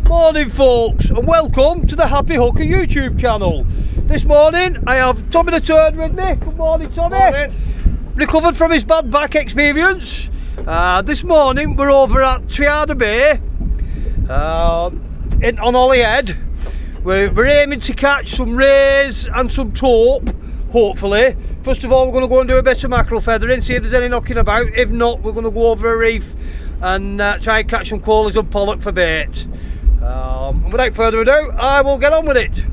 Morning folks, and welcome to the Happy Hooker YouTube channel. This morning I have Tommy the Turd with me. Good morning, Tommy. Morning. Recovered from his bad back experience. This morning we're over at Tbay on Holyhead. We're aiming to catch some rays and some taupe, hopefully. First of all, we're going to go and do a bit of mackerel feathering, see if there's any knocking about. If not, we're going to go over a reef and try and catch some coalies and pollock for bait. And without further ado, I will get on with it.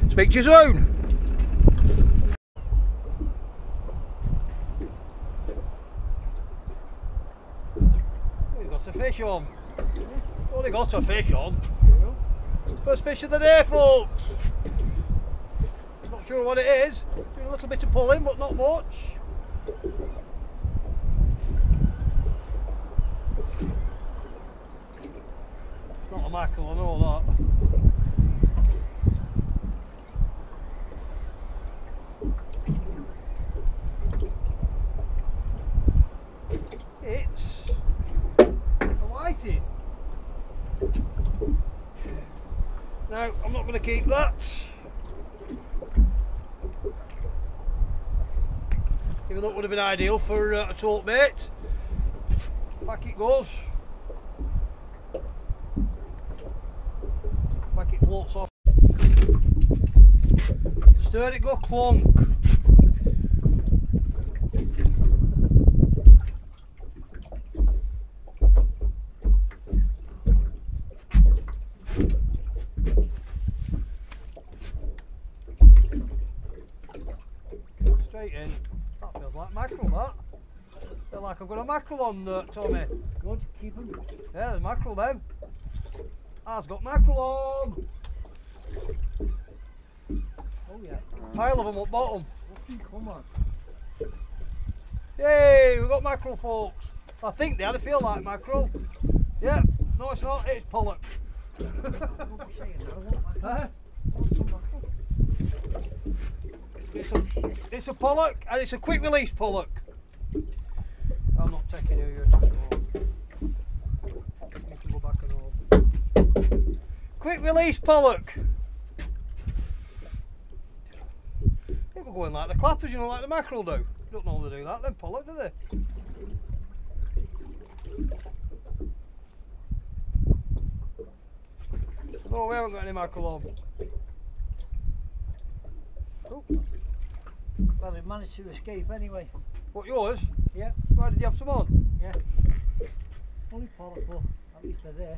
Speak to you soon. We've got a fish on. Only got a fish on. First fish of the day, folks. Not sure what it is. Doing a little bit of pulling, but not much. Not a mackerel, I know that. It's a whiting. Now, I'm not going to keep that. Even though it would have been ideal for a taupe bait. Back it goes. Back it floats off. Just heard it go clonk. Straight in. That feels like mackerel, that. Feel like I've got a mackerel on, Tommy. Good, keep them. Yeah, there's mackerel then. I've got mackerel on. Oh yeah. Pile of them up bottom. Come on. Yay, we've got mackerel, folks. I think they had a feel like mackerel. Yeah, no it's not, it's pollock. Huh? It's a pollock, and it's a quick release pollock. I'm not taking you to go back and all. Quick release pollock. I think we're going like the clappers, you know, like the mackerel do. You don't normally do that, then pollock, do they? No, we haven't got any mackerel on. Oh. Well, they've managed to escape anyway. What, yours? Yeah. Why did you have some on? Yeah. Only pollock, but at least they're there.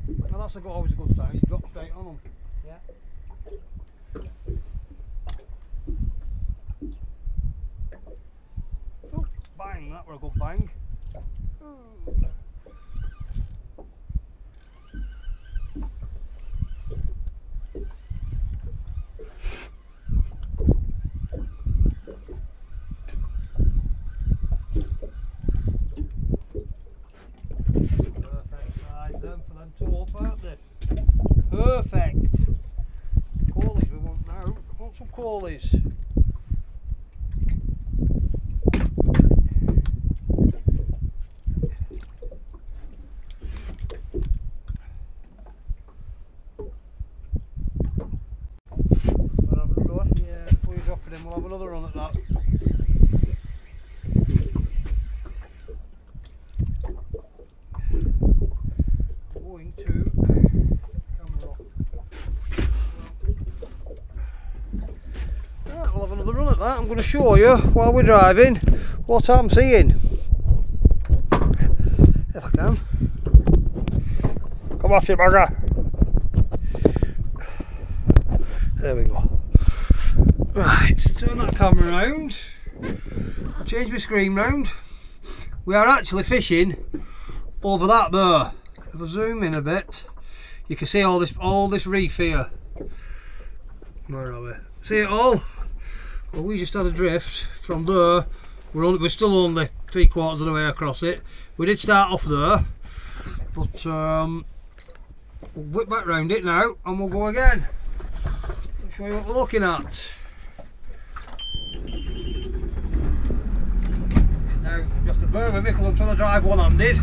Well, that's always a good sign. You drop straight on them. Yeah. Oh, bang! That were a good bang. Ooh. Perfect. Coalies we want now. I want some coalies. We'll have another one. Yeah, before you drop it in, we'll have another run at that. Going to We'll have another run at that. I'm going to show you while we're driving what I'm seeing. If I can. Come off, you bugger. There we go. Right, turn that camera around. I'll change my screen round. We are actually fishing over that there. If I zoom in a bit, you can see all this reef here. Where are we? See it all? Well, we just had a drift from there. We're still only 3/4 of the way across it. We did start off there, but we'll whip back round it now and we'll go again. I'll show you what we're looking at. Now, just to bear with me because I'm trying to drive one-handed.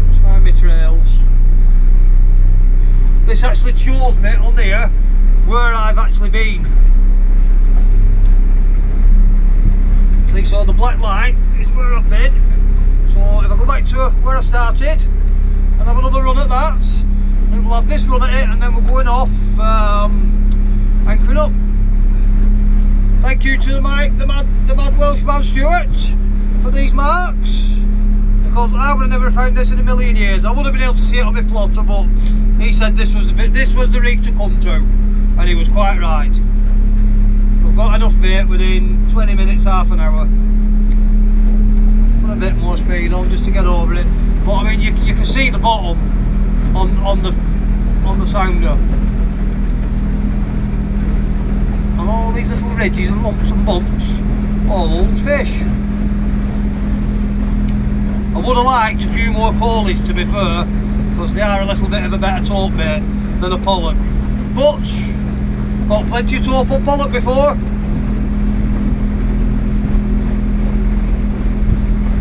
It's fine. this actually shows me on there where I've actually been. See, so the black line is where I've been. So if I go back to where I started and have another run at that, then we'll have this run at it, and then we're going off, anchoring up. Thank you to the mad Welshman Stuart for these marks, because I would have never found this in a million years. I would have been able to see it on my plotter, but he said this was the reef to come to, and he was quite right. We've got enough bait within 20 minutes, half an hour. Put a bit more speed on just to get over it. But I mean, you can see the bottom on the sounder, and all these little ridges and lumps and bumps, all old fish. I would have liked a few more corlies, to be fair, because they are a little bit of a better taupe bait than a pollock. But I've got plenty of taupe on pollock before.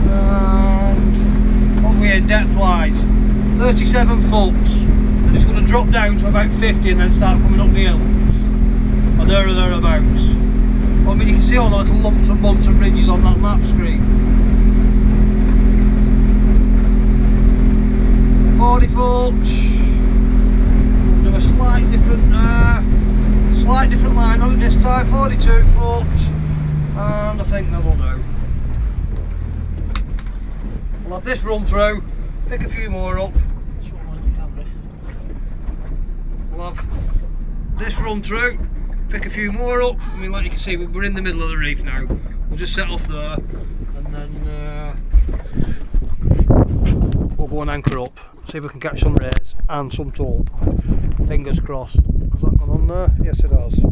And what we in depth wise? 37 foot. And it's going to drop down to about 50 and then start coming up the hill. Or there or thereabouts. Well, I mean, you can see all the little lumps and bumps and ridges on that map screen. 40 foot. Do a slight different line on it this time. 42 foot, and I think that'll do. We'll have this run through, pick a few more up. We'll have this run through, pick a few more up. I mean, like you can see, we're in the middle of the reef now. We'll just set off there, and then we'll go and anchor up. See if we can catch some rays and some taupe. Fingers crossed. Has that gone on there? Yes, it has. It's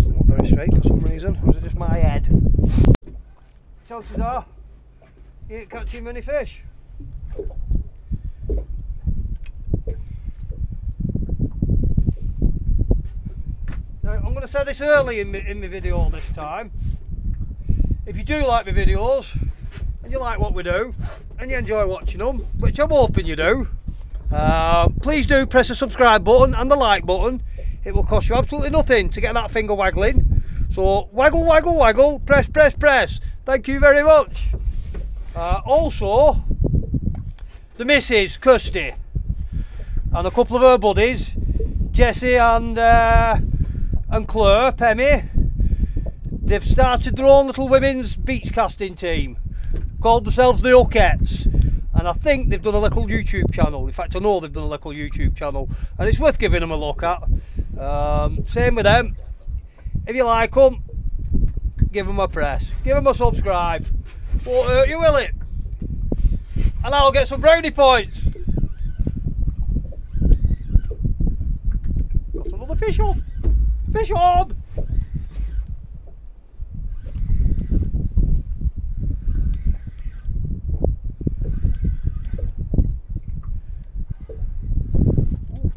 not very straight for some reason. Or is it just my head? Chances are you ain't catching many fish. Now, I'm going to say this early in my video this time. If you do like my videos, and you like what we do, and you enjoy watching them, which I'm hoping you do, please do press the subscribe button and the like button. It will cost you absolutely nothing to get that finger waggling. So waggle, waggle, waggle, press, press, press. Thank you very much. Also, the missus, Kirsty, and a couple of her buddies, Jessie and Claire, Pemmy, they've started their own little women's beach casting team, called themselves the Hookettes, and I think they've done a little YouTube channel. In fact, I know they've done a little YouTube channel, and it's worth giving them a look at. Same with them. If you like them, give them a press, give them a subscribe. Won't hurt you, will it? And I'll get some brownie points. Got another fish on. Fish on.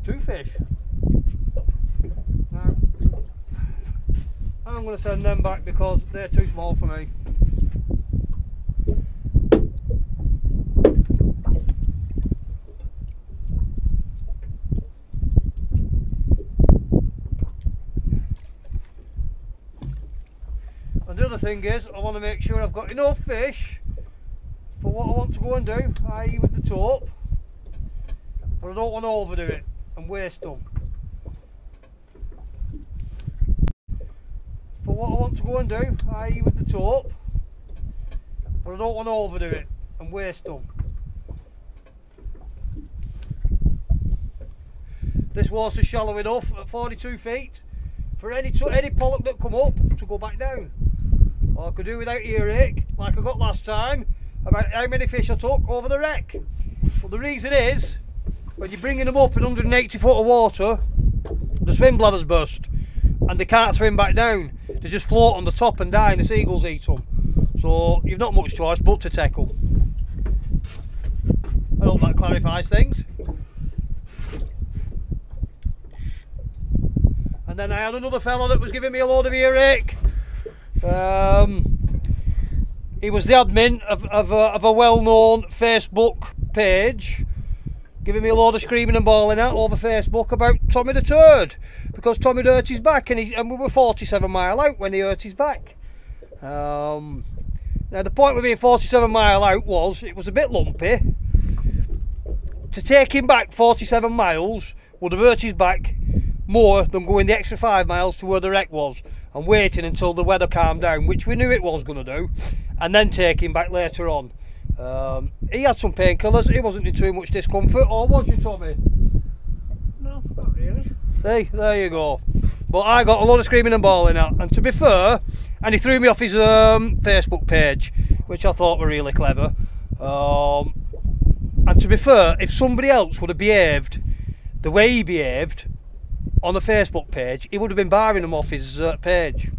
Two fish. Now, I'm going to send them back because they're too small for me. And the other thing is, I want to make sure I've got enough fish for what I want to go and do, i.e. with the taupe, but I don't want to overdo it and waste them. For what I want to go and do, i.e. with the taupe, but I don't want to overdo it and waste them. This water's shallow enough at 42 feet for any pollock that come up to go back down. Or I could do without earache, like I got last time, about how many fish I took over the wreck. But the reason is, when you're bringing them up in 180 foot of water, the swim bladders burst and they can't swim back down. They just float on the top and die, and the seagulls eat them. So you've not much choice but to take them. I hope that clarifies things. And then I had another fella that was giving me a load of earache. He was the admin of a well-known Facebook page giving me a load of screaming and bawling out over Facebook about Tommy the Turd, because Tommy hurt his back, and we were 47 mile out when he hurt his back. Now the point with being 47 mile out was it was a bit lumpy. To take him back 47 miles would have hurt his back more than going the extra 5 miles to where the wreck was and waiting until the weather calmed down, which we knew it was going to do, and then take him back later on. He had some painkillers. He wasn't in too much discomfort, or was you, Tommy? No, not really. See, there you go. But I got a lot of screaming and bawling out, and to be fair, and he threw me off his Facebook page, which I thought were really clever. And to be fair, if somebody else would have behaved the way he behaved on a Facebook page, he would have been barring him off his page.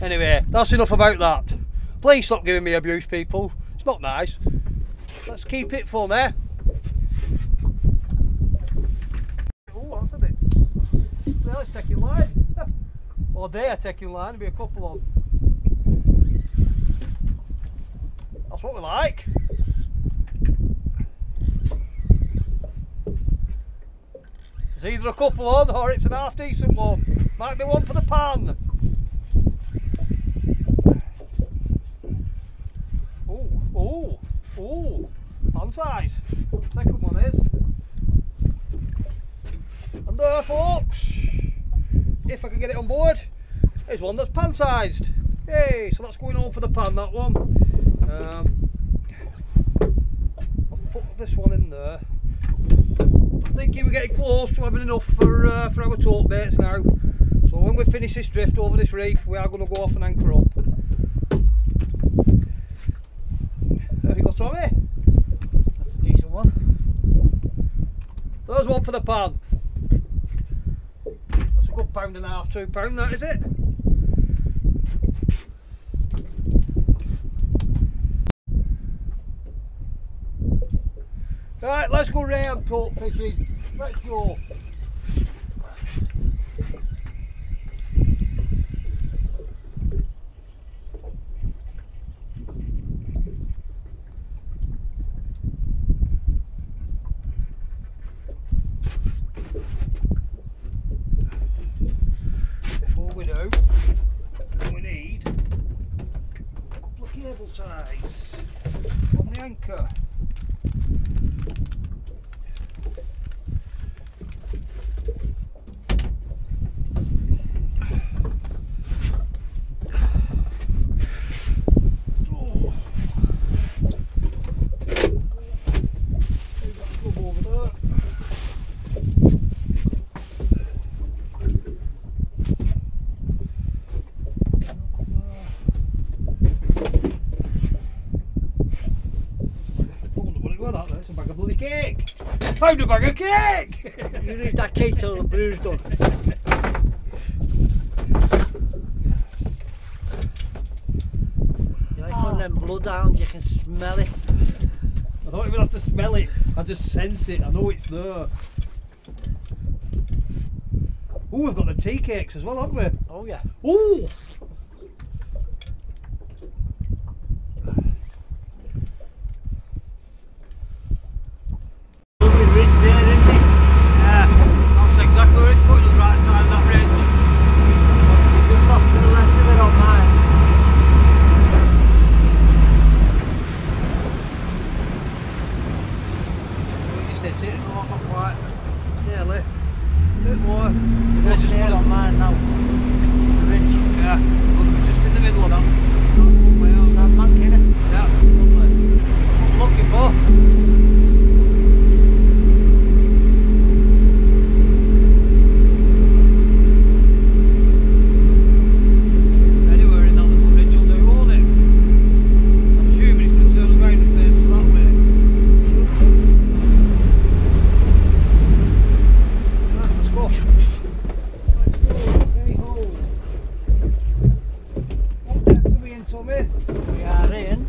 Anyway, that's enough about that. Please stop giving me abuse, people. It's not nice. Let's keep it fun, eh? Oh, that's it. Well, it's taking line. Or they are taking line, there'll be a couple on. That's what we like. It's either a couple on or it's an half decent one. Might be one for the pan. Oh, pan size. Second one is. And there, folks, if I can get it on board, there's one that's pan sized. Yay, so that's going on for the pan, that one. I'll put this one in there. I'm thinking we're getting close to having enough for our tote baits now. So when we finish this drift over this reef, we are going to go off and anchor up. There you go, Tommy. That's a decent one. There's one for the pan. That's a good £1.5, £2, that is it. Right, let's go round tote fishing. Let's go. Before we do, we need a couple of cable ties on the anchor. Cake! Found a bag of cake! You leave that cake till the brew's done. You like one of them bloodhounds, you can smell it. I don't even have to smell it, I just sense it, I know it's there. Oh, we've got the tea cakes as well, haven't we? Oh yeah. Ooh! We are in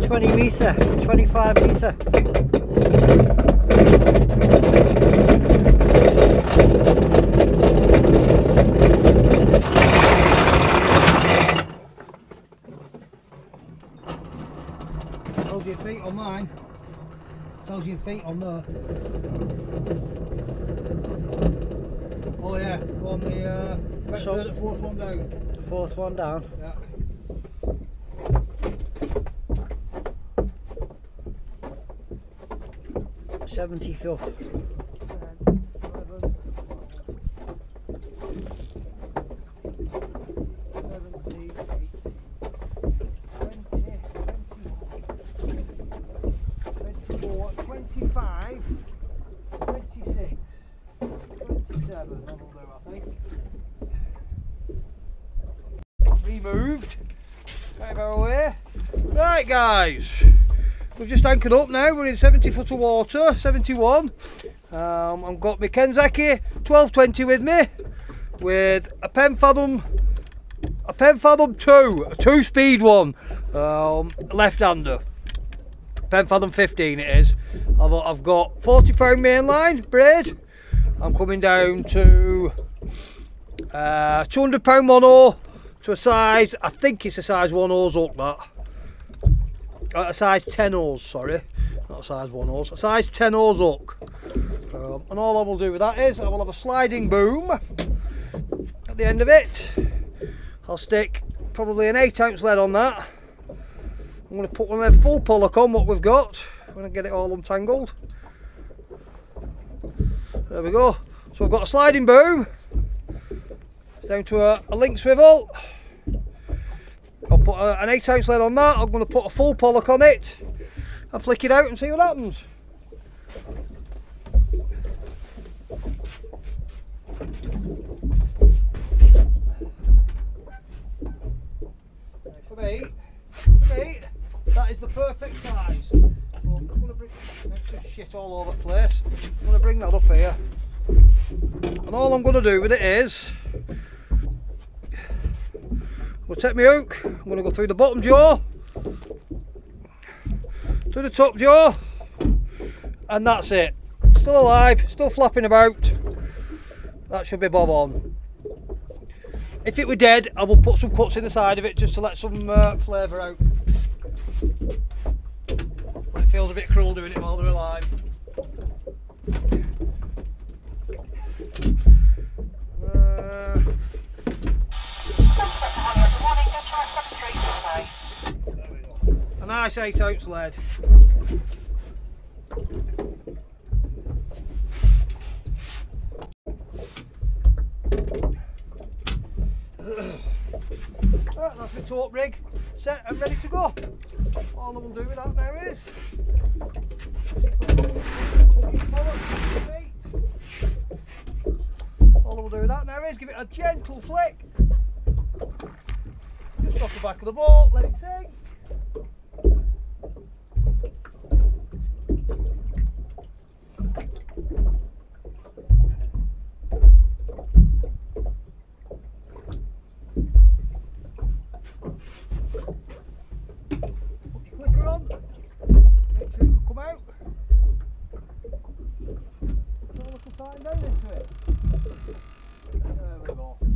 20 metre, 25 metre. changing feet on there. Oh yeah, go on the So, fourth one down. Fourth one down. Yeah. $70. 25, 26, 27, that'll do, I think. Removed. Away. Right guys, we've just anchored up now, we're in 70 foot of water, 71. I've got my Kenzeki 1220 with me, with a Pen Fathom 2, a 2-speed one, left-hander. Pen Fathom 15 it is. I've got £40 mainline braid. I'm coming down to £200 mono to a size, I think it's a size 1 hose hook that. A size 10 hose, sorry. Not a size 1 hose, a size 10 hose hook. And all I will do with that is I will have a sliding boom at the end of it. I'll stick probably an 8-ounce lead on that. I'm going to put one of them full pollock on what we've got. I'm going to get it all untangled. There we go. So I've got a sliding boom down to a link swivel. I'll put an 8-ounce lead on that. I'm going to put a full pollock on it and flick it out and see what happens. For me, that is the perfect size. So I'm just going to bring extra shit all over the place. I'm going to bring that up here. And all I'm going to do with it is, I'm going to take my hook, I'm going to go through the bottom jaw, to the top jaw, and that's it. Still alive, still flapping about. That should be bob on. If it were dead, I will put some cuts in the side of it just to let some flavour out. But it feels a bit cruel doing it while they're alive. There we go. A nice 8-ounce lead. That's my top rig set and ready to go. All I will do with that now is give it a gentle flick just off the back of the boat, let it sink.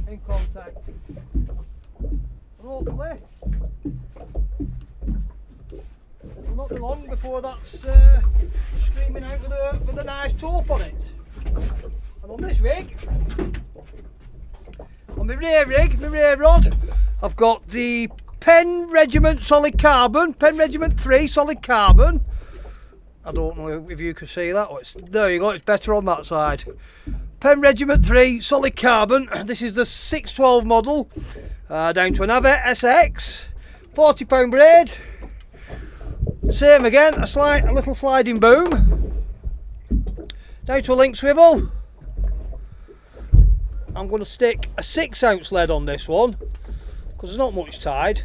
In contact, and hopefully it'll not be long before that's screaming out with a nice taupe on it. And on this rig, on my rear rig, my rear rod, I've got the Pen Regiment Solid Carbon, Pen Regiment 3 Solid Carbon. I don't know if you can see that. Oh, there you go, it's better on that side. Pen Regiment 3 Solid Carbon. This is the 612 model. Down to an Ave SX. £40 braid. Same again, a little sliding boom. Down to a link swivel. I'm going to stick a 6-ounce lead on this one because there's not much tide.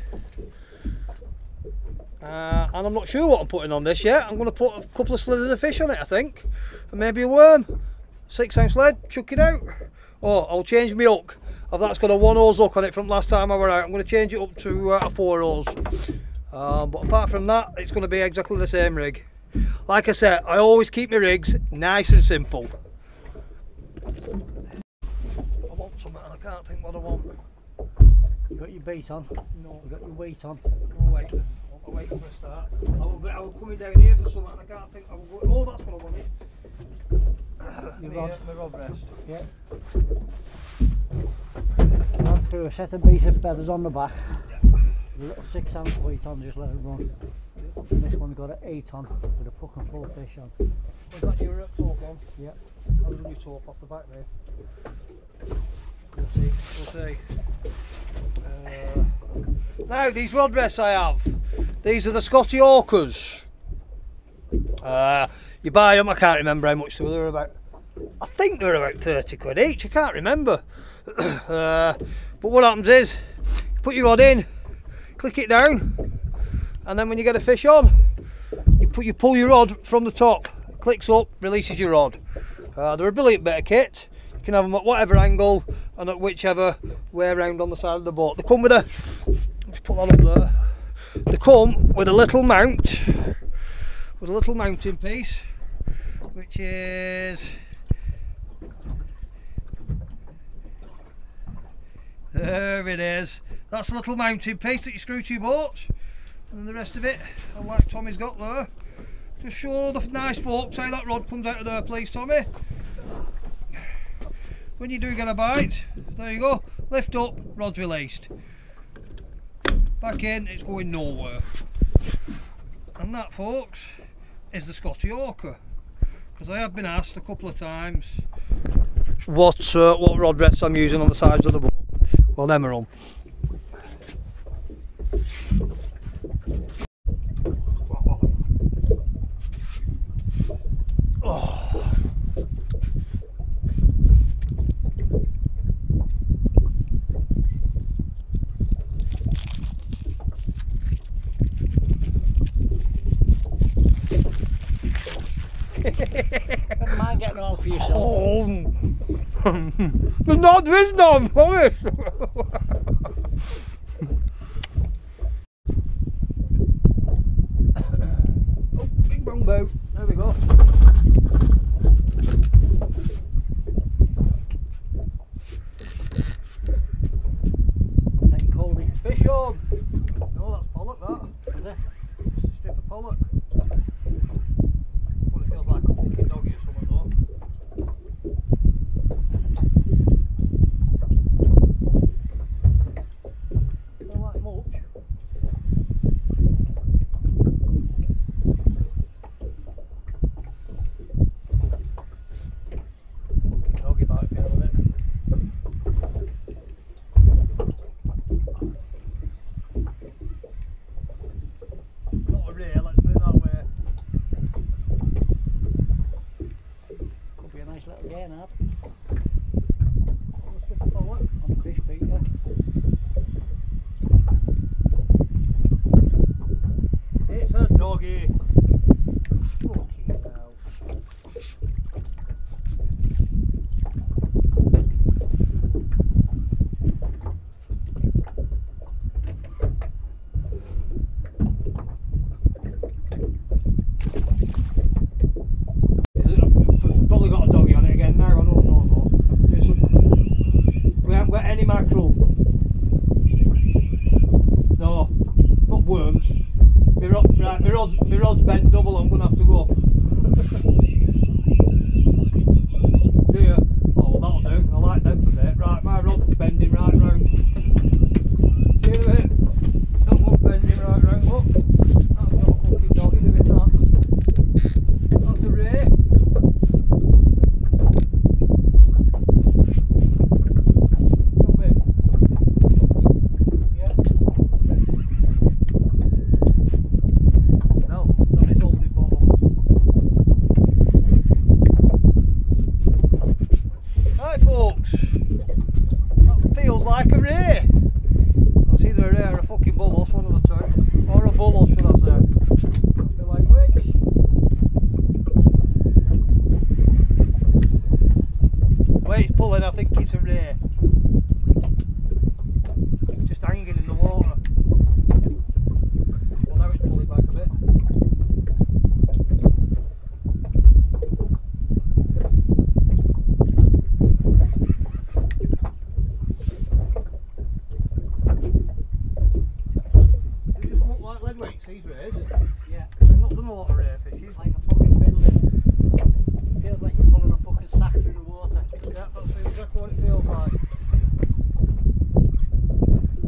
And I'm not sure what I'm putting on this yet. I'm going to put a couple of slithers of fish on it, I think, and maybe a worm. 6-ounce lead, chuck it out. Oh, I'll change my hook. That's got a 1 hose hook on it from last time I were out. I'm going to change it up to a 4 hose. But apart from that, it's going to be exactly the same rig. Like I said, I always keep my rigs nice and simple. I want something and I can't think what I want. You got your bait on? No. You got your weight on? No, wait. I'll wait for a start. I was coming down here for something and I can't think. Oh, that's what I wanted. My rod rest. Yeah. Run through a set of basic bedders on the back. Yeah. A little 6 ounce weight on, just let it run. And this one's got an 8 on with a fucking full fish on. Was that your top one? Yeah. I was going to top off the back there. We'll see. Now these rod rests I have, these are the Scotty Orcas. You buy them, I can't remember how much they were, about, I think they were about 30 quid each, I can't remember. But what happens is, you put your rod in, click it down, and then when you get a fish on, you pull your rod from the top, it clicks up, releases your rod. They're a brilliant bit of kit. You can have them at whatever angle and at whichever way around on the side of the boat. They come with a, let's put that up there. They come with a little mount, with a little mounting piece, which is, there it is. That's a little mounting piece that you screw to your boat, and the rest of it, like Tommy's got there. Just show the nice folks how that rod comes out of there, please, Tommy. When you do get a bite, there you go, lift up, rod's released. Back in, it's going nowhere. And that, folks, is the Scotty Orca. Because I have been asked a couple of times what rod rests I'm using on the sides of the boat. Well, them are on. Oh. Never mind getting all for yourself. Oh. There is none, promise. Oh, big bong boat. There we go. Thank you, Colby. Fish on. No, that's pollock, that. Is it? Just a strip of pollock. Well, it feels like a fucking doggy or something, though. Don't like much. Doggy bite feeling it. Not a real, let's put it that way. Could be a nice little gain, that. On a strip of pollock. On the fish beat, yeah. It's a doggy. Fucking hell. Probably got a doggy on it again now, I don't know though. We haven't got any mackerel. No, not worms. My rod's bent double, I'm going to have to go. Do you? Oh, that'll do. I like them for bait. Right, my rod's bending right round. See in a bit? That one's bending right round, look. That's not a fucking doggy doing that. That's a ray. Come in. Yeah. No, that is holding bottle. Right, folks. That feels like a ray. It's either a ray or a fucking bullos, one of the two. Or a bullos, should I say. I feel like which? Where it's pulling, I think it's a ray. It's just hanging in the water. Well, now it's pulling back a bit. You just come up like lead weights, these what it feels like.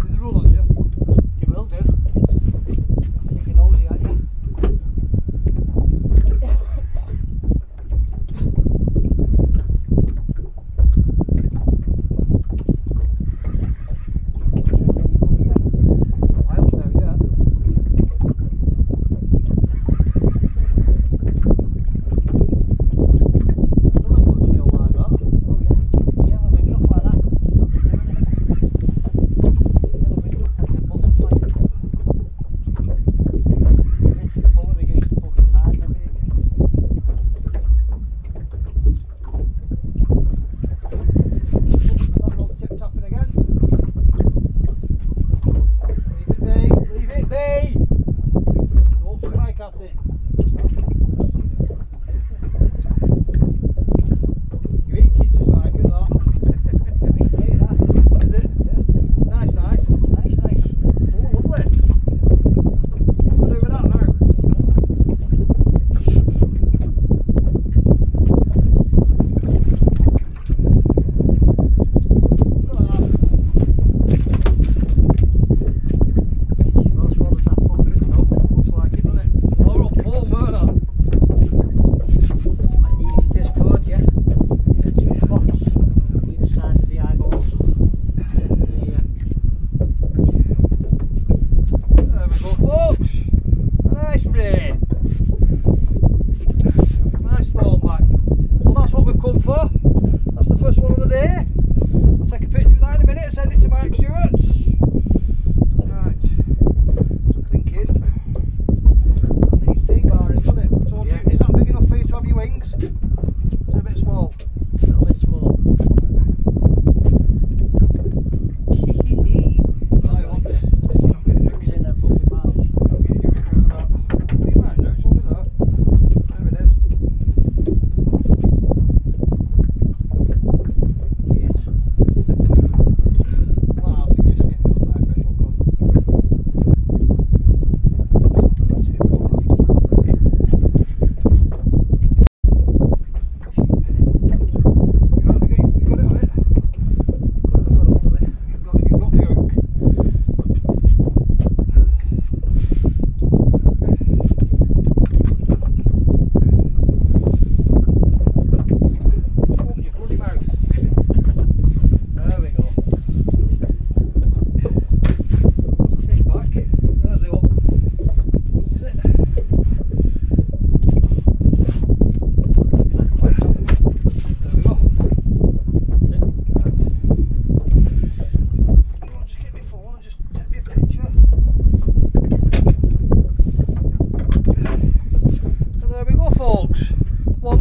Did they run on you? They will do. Taking nosy at you.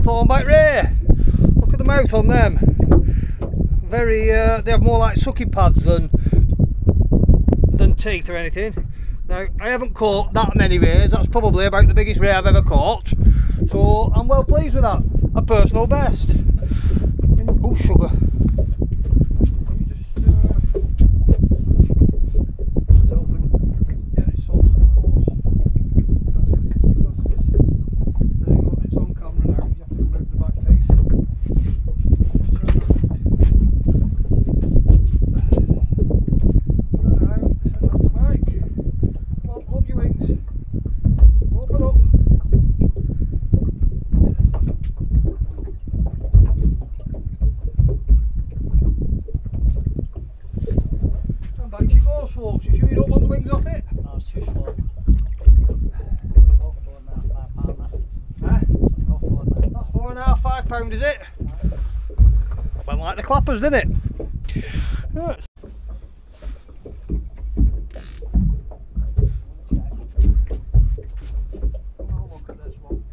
Thornback ray. Look at the mouth on them. Very, they have more like sucky pads than teeth or anything. Now, I haven't caught that many rays. That's probably about the biggest ray I've ever caught. So I'm well pleased with that. A personal best. Oh, sugar. Folks, you sure you don't want the wings off it? No, it's too small. Huh? That's £4.5, £5, is it? Went like the clappers, didn't it? Right. Oh, look at this one.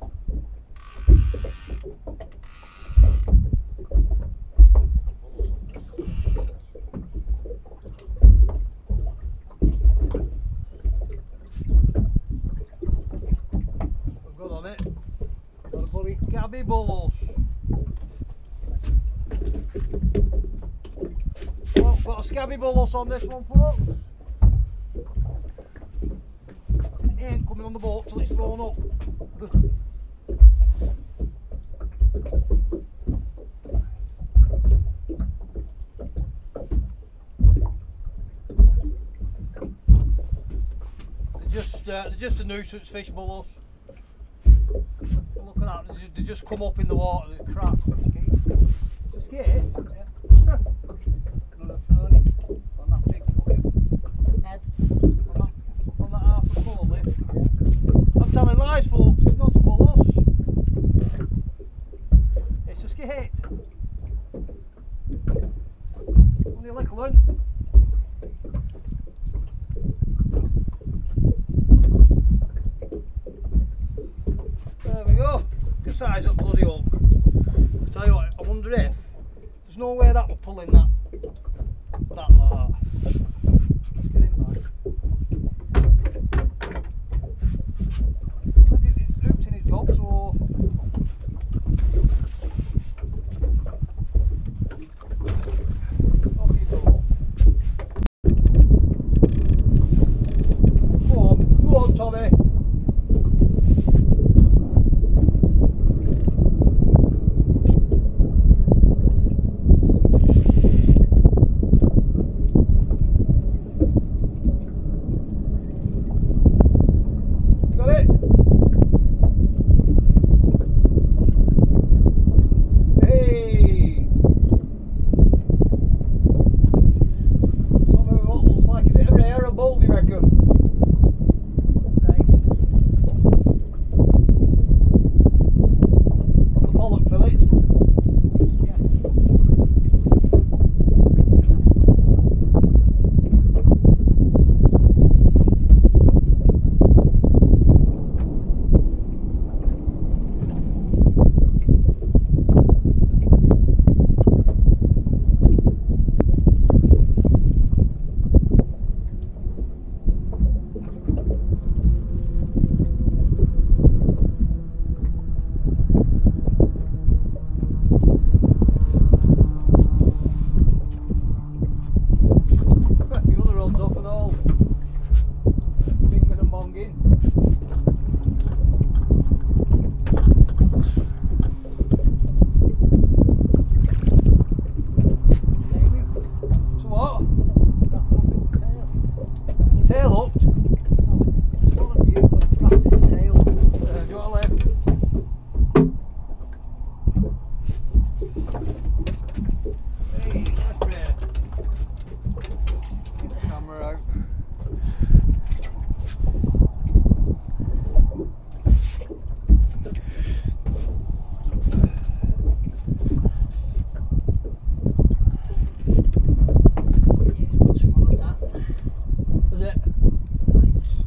Scabby balls. Oh, got a scabby balls on this one, folks. It ain't coming on the boat till it's thrown up. they're just a nuisance fish, bulls. Look at that, they just come up in the water, they're crap. It's a skate? Yeah. Another 30 on that big fucking head. On that half a pole lip. I'm telling lies, folks, it's not a bulls. It's a skate. Only a little one. There we go. Can size up bloody hook. I tell you what, I wonder if there's no way that will pull in that like that. Let's get in there. It's hooked in his gob, so off you go. Go on, Tommy.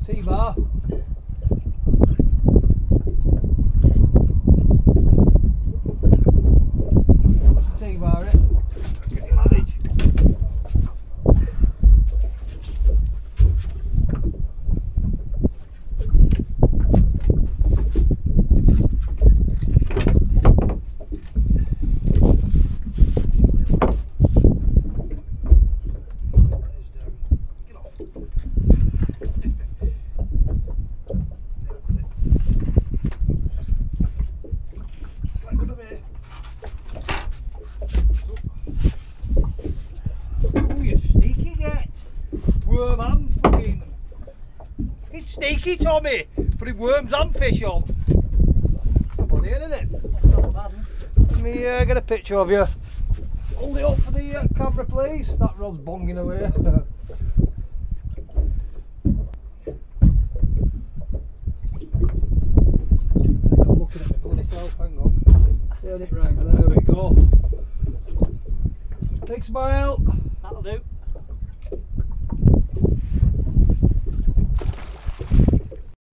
T-bar. What's the T-bar, it? Can you manage? Worm and fucking... It's sneaky, Tommy, putting worms and fish on. Come on here, isn't it? Let me get a picture of you. Hold it up for the camera, please. That rod's bonging away. I think I'm looking at my bloody self, hang on. Turn it round, there we go. Big smile. That'll do.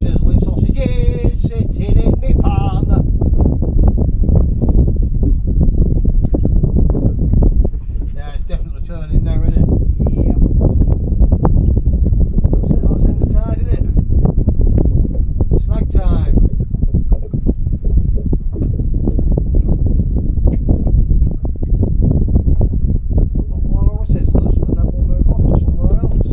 Sizzling sausages sitting in me pan. Yeah, it's definitely turning now, isn't it? Yep. That's it, that's end of tide, isn't it? Snag time. Not more of our sizzlers, and then we'll move off to somewhere else.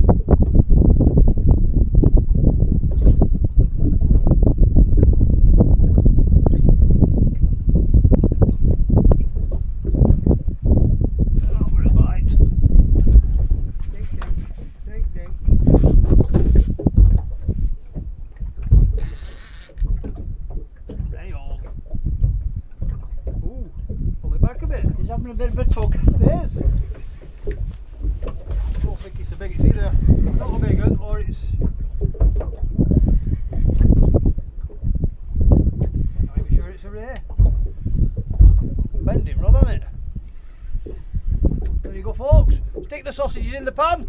not a big one, or it's not even sure it's a rare. Bending rod on it. There you go, folks. Stick the sausages in the pan,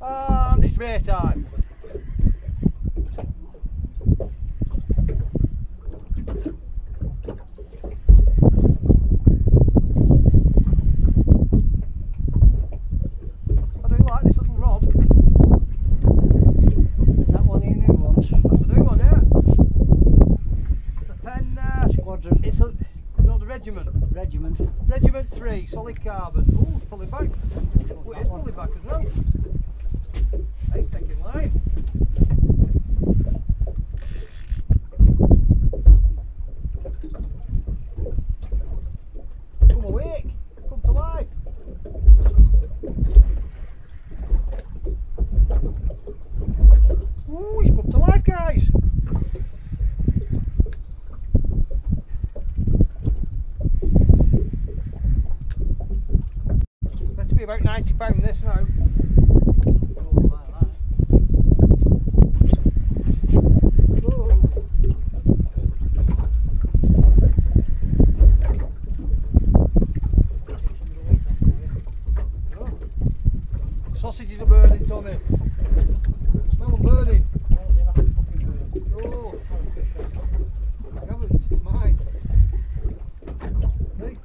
and it's rare time. Regiment 3, solid carbon. Oh, it's pulling back. Oh, it is pulling back as well. Hey, it's taking line. Come awake. Come to life. Ooh, he's come to life, guys. About £90 this now. Sausages are burning, Tommy. Smell them burning. Oh, I haven't, it's mine. Hey.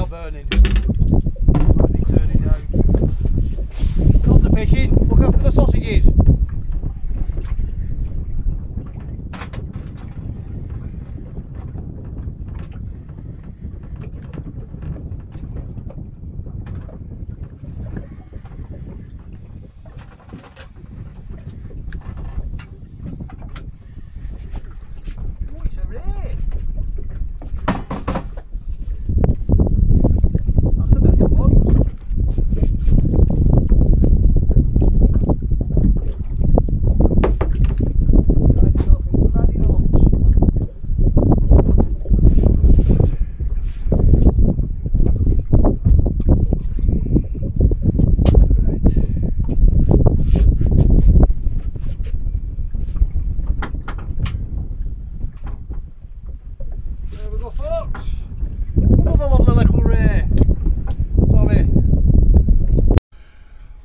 Burning. Turning down. Stop the fishing, look after the sausages. Oh, it's a ray.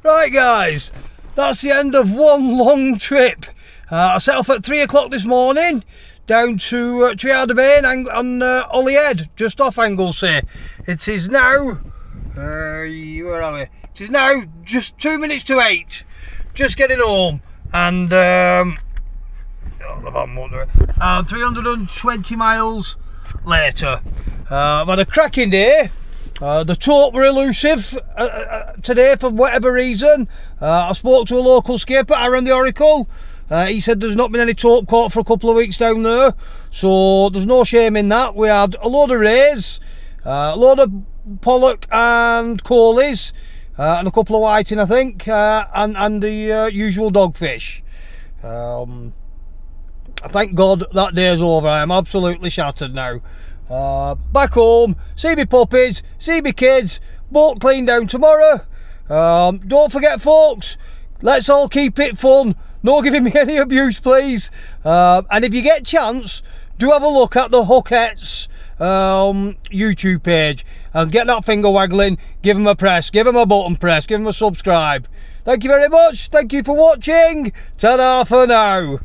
Right guys, that's the end of one long trip. I set off at 3 o'clock this morning down to Tbay on Holyhead, just off Anglesey. It is now, where are we? It is now just 2 minutes to 8, just getting home, and 320 miles later. I've had a cracking day. The taught were elusive today for whatever reason. I spoke to a local skipper, Aaron the Oracle. He said there's not been any taught caught for a couple of weeks down there, so there's no shame in that. We had a load of rays, a load of pollock and coalies, and a couple of whiting, I think, and the usual dogfish. Thank God that day's over. I am absolutely shattered now. Back home, see me puppies, see me kids, boat clean down tomorrow. Don't forget folks, let's all keep it fun, no giving me any abuse please. And if you get a chance, do have a look at the Hookettes YouTube page and get that finger waggling, give them a press, give them a button press, give them a subscribe. Thank you very much, thank you for watching, ta-da for now.